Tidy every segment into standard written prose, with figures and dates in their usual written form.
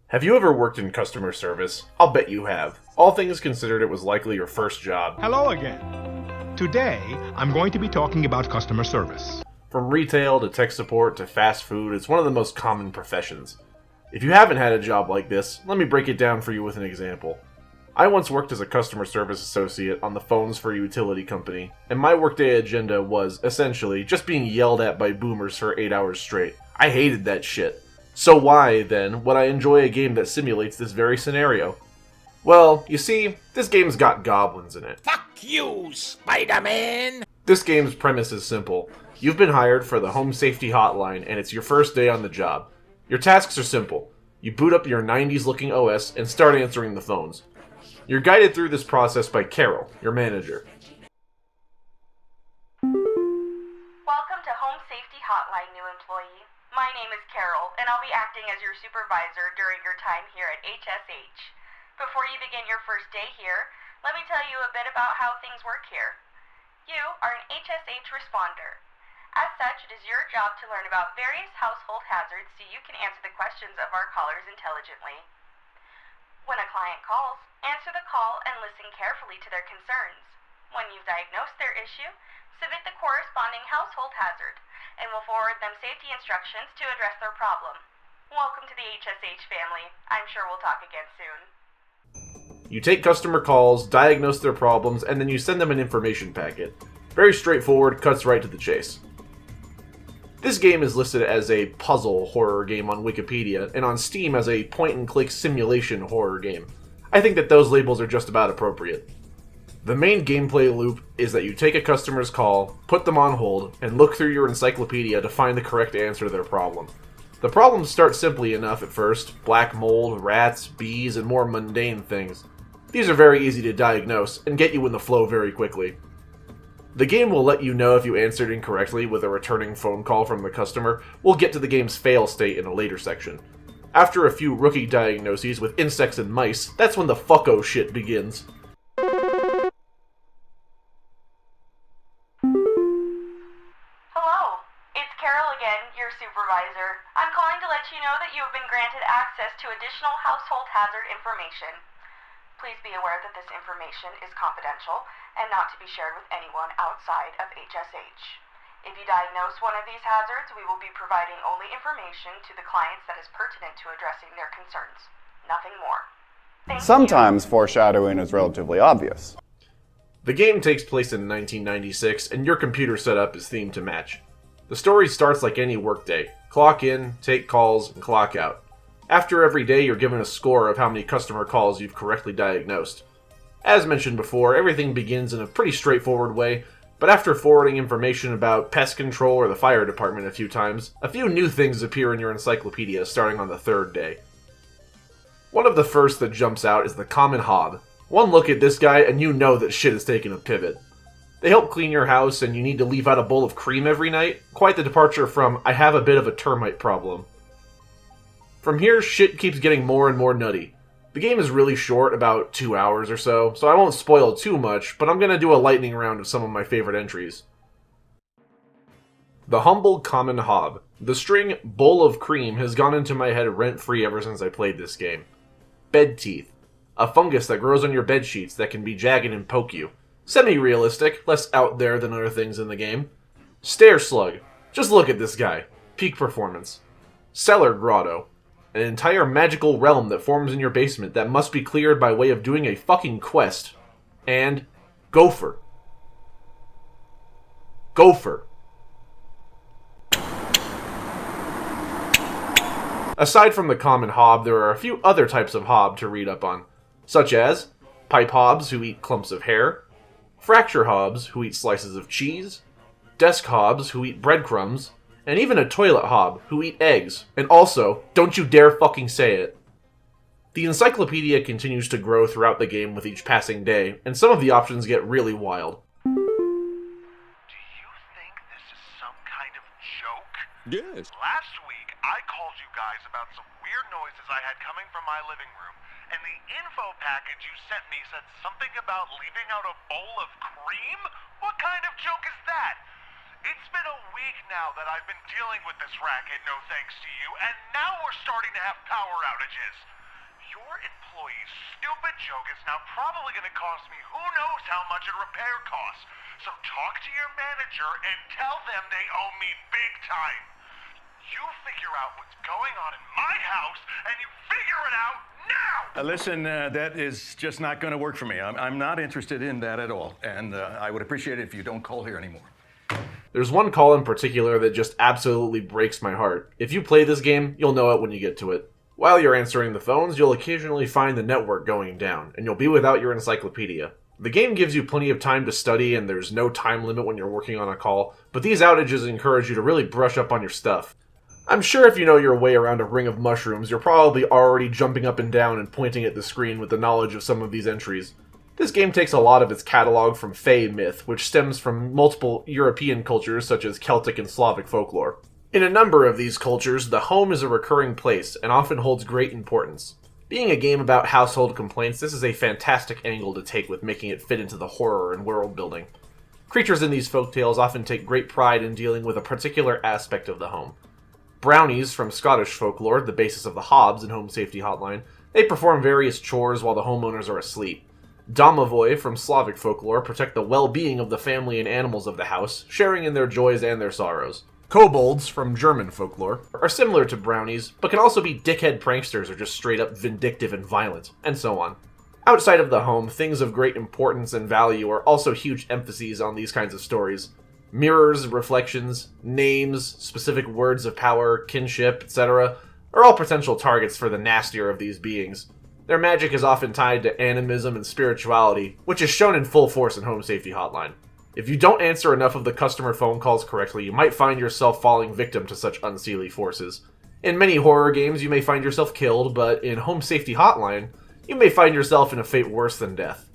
Have you ever worked in customer service? I'll bet you have. All things considered, it was likely your first job. Hello again. Today, I'm going to be talking about customer service. From retail to tech support to fast food, it's one of the most common professions. If you haven't had a job like this, let me break it down for you with an example. I once worked as a customer service associate on the phones for a utility company, and my workday agenda was, essentially, just being yelled at by boomers for 8 hours straight. I hated that shit. So why, then, would I enjoy a game that simulates this very scenario? Well, you see, this game's got goblins in it. Fuck you, Spider-Man! This game's premise is simple. You've been hired for the Home Safety Hotline, and it's your first day on the job. Your tasks are simple. You boot up your 90s-looking OS and start answering the phones. You're guided through this process by Carol, your manager. Welcome to Home Safety Hotline, new employee. My name is Carol, and I'll be acting as your supervisor during your time here at HSH. Before you begin your first day here, let me tell you a bit about how things work here. You are an HSH responder. As such, it is your job to learn about various household hazards so you can answer the questions of our callers intelligently. When a client calls, answer the call and listen carefully to their concerns. When you've diagnosed their issue, submit the corresponding household hazard, and we'll forward them safety instructions to address their problem. Welcome to the HSH family. I'm sure we'll talk again soon. You take customer calls, diagnose their problems, and then you send them an information packet. Very straightforward, cuts right to the chase. This game is listed as a puzzle horror game on Wikipedia, and on Steam as a point-and-click simulation horror game. I think that those labels are just about appropriate. The main gameplay loop is that you take a customer's call, put them on hold, and look through your encyclopedia to find the correct answer to their problem. The problems start simply enough at first: black mold, rats, bees, and more mundane things. These are very easy to diagnose and get you in the flow very quickly. The game will let you know if you answered incorrectly with a returning phone call from the customer. We'll get to the game's fail state in a later section. After a few rookie diagnoses with insects and mice, that's when the fucko shit begins. Hello, it's Carol again, your supervisor. I'm calling to let you know that you have been granted access to additional household hazard information. Please be aware that this information is confidential and not to be shared with anyone outside of HSH. If you diagnose one of these hazards, we will be providing only information to the clients that is pertinent to addressing their concerns. Nothing more. Thank Sometimes foreshadowing is relatively obvious. The game takes place in 1996, and your computer setup is themed to match. The story starts like any workday. Clock in, take calls, and clock out. After every day, you're given a score of how many customer calls you've correctly diagnosed. As mentioned before, everything begins in a pretty straightforward way, but after forwarding information about pest control or the fire department a few times, a few new things appear in your encyclopedia starting on the third day. One of the first that jumps out is the common hob. One look at this guy and you know that shit has taken a pivot. They help clean your house and you need to leave out a bowl of cream every night. Quite the departure from, I have a bit of a termite problem. From here, shit keeps getting more and more nutty. The game is really short, about 2 hours or so I won't spoil too much, but I'm gonna do a lightning round of some of my favorite entries. The humble common hob. The string bowl of cream has gone into my head rent-free ever since I played this game. Bed teeth. A fungus that grows on your bed sheets that can be jagged and poke you. Semi-realistic, less out there than other things in the game. Stair slug. Just look at this guy. Peak performance. Cellar grotto. An entire magical realm that forms in your basement that must be cleared by way of doing a fucking quest. And gopher. Gopher. Aside from the common hob, there are a few other types of hob to read up on, such as pipe hobs who eat clumps of hair, fracture hobs who eat slices of cheese, desk hobs who eat breadcrumbs, and even a toilet hob who eat eggs. And also, don't you dare fucking say it. The encyclopedia continues to grow throughout the game with each passing day, and some of the options get really wild. Do you think this is some kind of joke? Yes. Last week, I called you guys about some weird noises I had coming from my living room, and the info package you sent me said something about leaving out a bowl of cream? What kind of joke is that? It's been a week now that I've been dealing with this racket, no thanks to you, and now we're starting to have power outages. Your employee's stupid joke is now probably going to cost me who knows how much in repair costs. So talk to your manager and tell them they owe me big time. You figure out what's going on in my house, and you figure it out now! Listen, that is just not going to work for me. I'm not interested in that at all, and I would appreciate it if you don't call here anymore. There's one call in particular that just absolutely breaks my heart. If you play this game, you'll know it when you get to it. While you're answering the phones, you'll occasionally find the network going down, and you'll be without your encyclopedia. The game gives you plenty of time to study, and there's no time limit when you're working on a call, but these outages encourage you to really brush up on your stuff. I'm sure if you know your way around a ring of mushrooms, you're probably already jumping up and down and pointing at the screen with the knowledge of some of these entries. This game takes a lot of its catalog from Fey myth, which stems from multiple European cultures such as Celtic and Slavic folklore. In a number of these cultures, the home is a recurring place and often holds great importance. Being a game about household complaints, this is a fantastic angle to take with making it fit into the horror and world building. Creatures in these folktales often take great pride in dealing with a particular aspect of the home. Brownies, from Scottish folklore, the basis of the Hobbs in Home Safety Hotline, they perform various chores while the homeowners are asleep. Domovoi, from Slavic folklore, protect the well-being of the family and animals of the house, sharing in their joys and their sorrows. Kobolds, from German folklore, are similar to brownies, but can also be dickhead pranksters or just straight-up vindictive and violent, and so on. Outside of the home, things of great importance and value are also huge emphases on these kinds of stories. Mirrors, reflections, names, specific words of power, kinship, etc. are all potential targets for the nastier of these beings. Their magic is often tied to animism and spirituality, which is shown in full force in Home Safety Hotline. If you don't answer enough of the customer phone calls correctly, you might find yourself falling victim to such unseelie forces. In many horror games, you may find yourself killed, but in Home Safety Hotline, you may find yourself in a fate worse than death.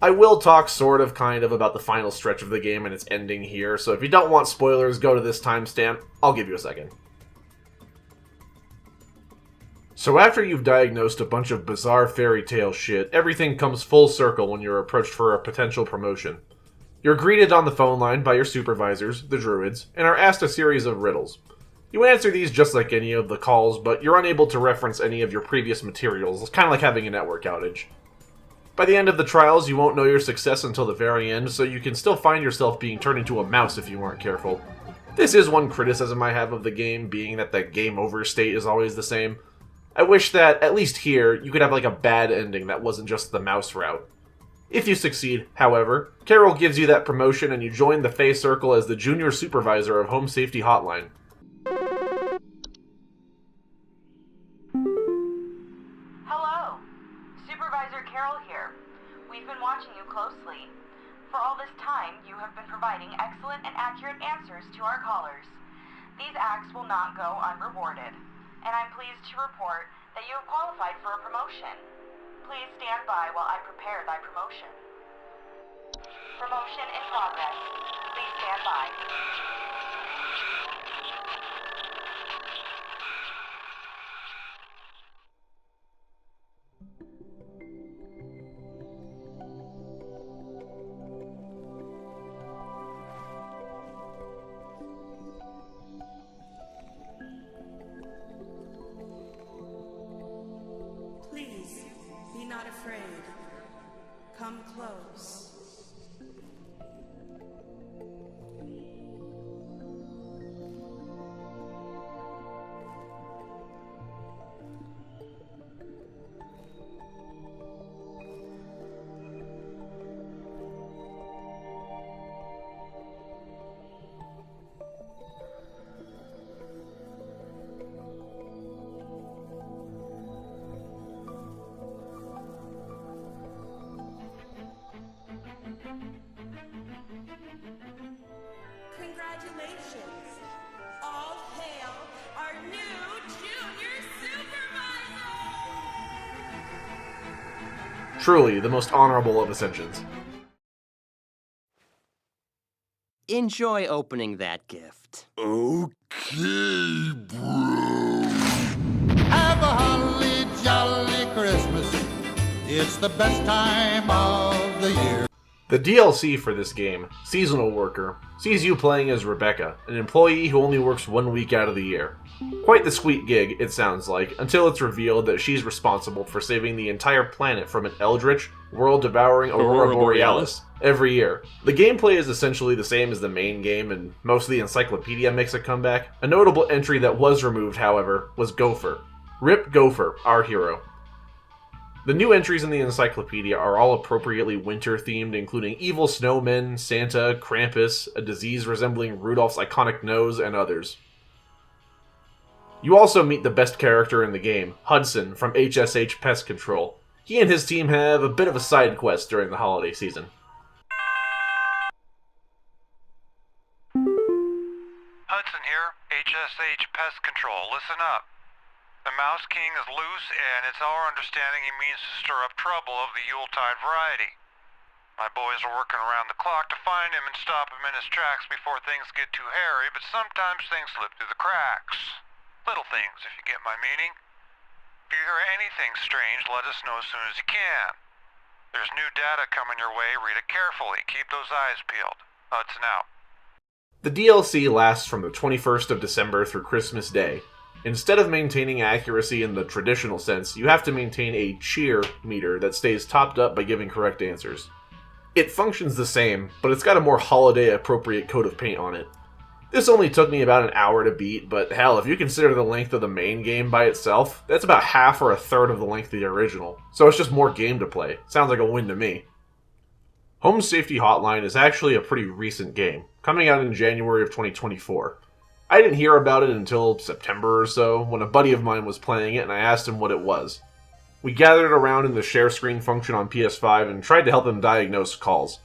I will talk kind of about the final stretch of the game and its ending here, so if you don't want spoilers, go to this timestamp. I'll give you a second. So after you've diagnosed a bunch of bizarre fairy tale shit, everything comes full circle when you're approached for a potential promotion. You're greeted on the phone line by your supervisors, the druids, and are asked a series of riddles. You answer these just like any of the calls, but you're unable to reference any of your previous materials. It's kind of like having a network outage. By the end of the trials, you won't know your success until the very end, so you can still find yourself being turned into a mouse if you aren't careful. This is one criticism I have of the game, being that the game over state is always the same. I wish that, at least here, you could have like a bad ending that wasn't just the mouse route. If you succeed, however, Carol gives you that promotion and you join the Fey Circle as the junior supervisor of Home Safety Hotline. Hello, Supervisor Carol here. We've been watching you closely. For all this time, you have been providing excellent and accurate answers to our callers. These acts will not go unrewarded, and I'm pleased to report that you have qualified for a promotion. Please stand by while I prepare thy promotion. Promotion in progress. Please stand by. Please, be not afraid. Come close. Truly, the most honorable of ascensions. Enjoy opening that gift. Okay, bro. Have a holly jolly Christmas. It's the best time of the year. The DLC for this game, Seasonal Worker, sees you playing as Rebecca, an employee who only works 1 week out of the year. Quite the sweet gig, it sounds like, until it's revealed that she's responsible for saving the entire planet from an eldritch, world-devouring Aurora Borealis every year. The gameplay is essentially the same as the main game, and most of the encyclopedia makes a comeback. A notable entry that was removed, however, was Gopher. Rip Gopher, our hero. The new entries in the encyclopedia are all appropriately winter-themed, including evil snowmen, Santa, Krampus, a disease resembling Rudolph's iconic nose, and others. You also meet the best character in the game, Hudson from HSH Pest Control. He and his team have a bit of a side quest during the holiday season. Hudson here, HSH Pest Control. Listen up. The Mouse King is loose, and it's our understanding he means to stir up trouble of the Yuletide variety. My boys are working around the clock to find him and stop him in his tracks before things get too hairy, but sometimes things slip through the cracks. Little things, if you get my meaning. If you hear anything strange, let us know as soon as you can. There's new data coming your way, read it carefully. Keep those eyes peeled. Hudson out. The DLC lasts from the 21st of December through Christmas Day. Instead of maintaining accuracy in the traditional sense, you have to maintain a cheer meter that stays topped up by giving correct answers. It functions the same, but it's got a more holiday-appropriate coat of paint on it. This only took me about an hour to beat, but hell, if you consider the length of the main game by itself, that's about half or a third of the length of the original, so it's just more game to play. Sounds like a win to me. Home Safety Hotline is actually a pretty recent game, coming out in January of 2024. I didn't hear about it until September or so, when a buddy of mine was playing it and I asked him what it was. We gathered around in the share screen function on PS5 and tried to help him diagnose calls.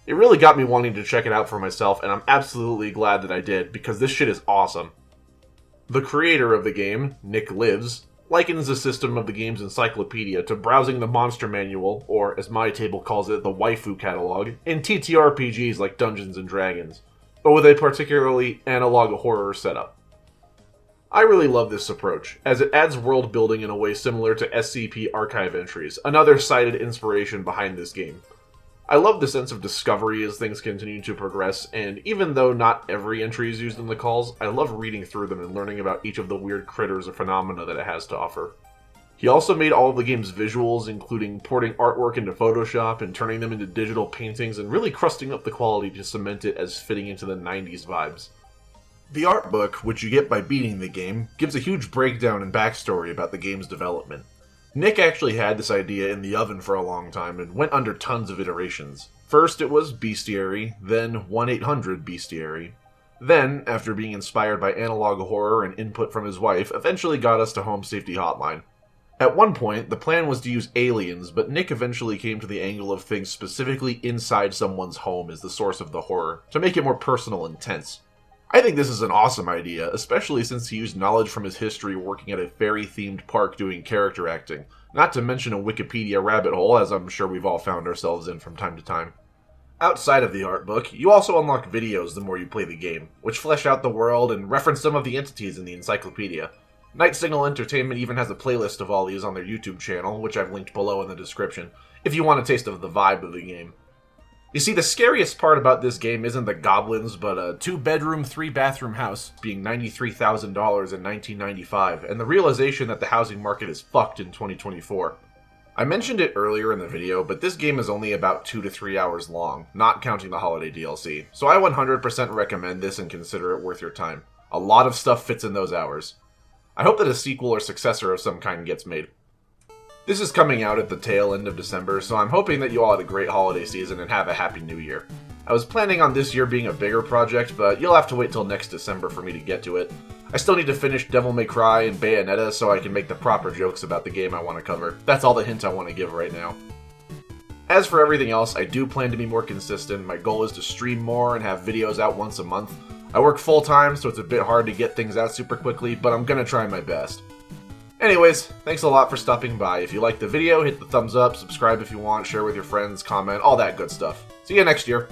It really got me wanting to check it out for myself, and I'm absolutely glad that I did, because this shit is awesome. The creator of the game, Nick Lives, likens the system of the game's encyclopedia to browsing the monster manual, or as my table calls it, the waifu catalog, in TTRPGs like Dungeons & Dragons, but with a particularly analog horror setup. I really love this approach, as it adds world building in a way similar to SCP archive entries, another cited inspiration behind this game. I love the sense of discovery as things continue to progress, and even though not every entry is used in the calls, I love reading through them and learning about each of the weird critters or phenomena that it has to offer. He also made all of the game's visuals, including porting artwork into Photoshop and turning them into digital paintings and really crusting up the quality to cement it as fitting into the 90s vibes. The art book, which you get by beating the game, gives a huge breakdown and backstory about the game's development. Nick actually had this idea in the oven for a long time and went under tons of iterations. First it was Bestiary, then 1-800-Bestiary. Then, after being inspired by analog horror and input from his wife, eventually got us to Home Safety Hotline. At one point, the plan was to use aliens, but Nick eventually came to the angle of things specifically inside someone's home as the source of the horror, to make it more personal and tense. I think this is an awesome idea, especially since he used knowledge from his history working at a fairy-themed park doing character acting, not to mention a Wikipedia rabbit hole, as I'm sure we've all found ourselves in from time to time. Outside of the art book, you also unlock videos the more you play the game, which flesh out the world and reference some of the entities in the encyclopedia. Night Signal Entertainment even has a playlist of all these on their YouTube channel, which I've linked below in the description, if you want a taste of the vibe of the game. You see, the scariest part about this game isn't the goblins, but a 2-bedroom, 3-bathroom house being $93,000 in 1995, and the realization that the housing market is fucked in 2024. I mentioned it earlier in the video, but this game is only about 2 to 3 hours long, not counting the holiday DLC, so I 100% recommend this and consider it worth your time. A lot of stuff fits in those hours. I hope that a sequel or successor of some kind gets made. This is coming out at the tail end of December, so I'm hoping that you all had a great holiday season and have a happy new year. I was planning on this year being a bigger project, but you'll have to wait till next December for me to get to it. I still need to finish Devil May Cry and Bayonetta so I can make the proper jokes about the game I want to cover. That's all the hint I want to give right now. As for everything else, I do plan to be more consistent. My goal is to stream more and have videos out once a month. I work full-time, so it's a bit hard to get things out super quickly, but I'm gonna try my best. Anyways, thanks a lot for stopping by. If you liked the video, hit the thumbs up, subscribe if you want, share with your friends, comment, all that good stuff. See you next year.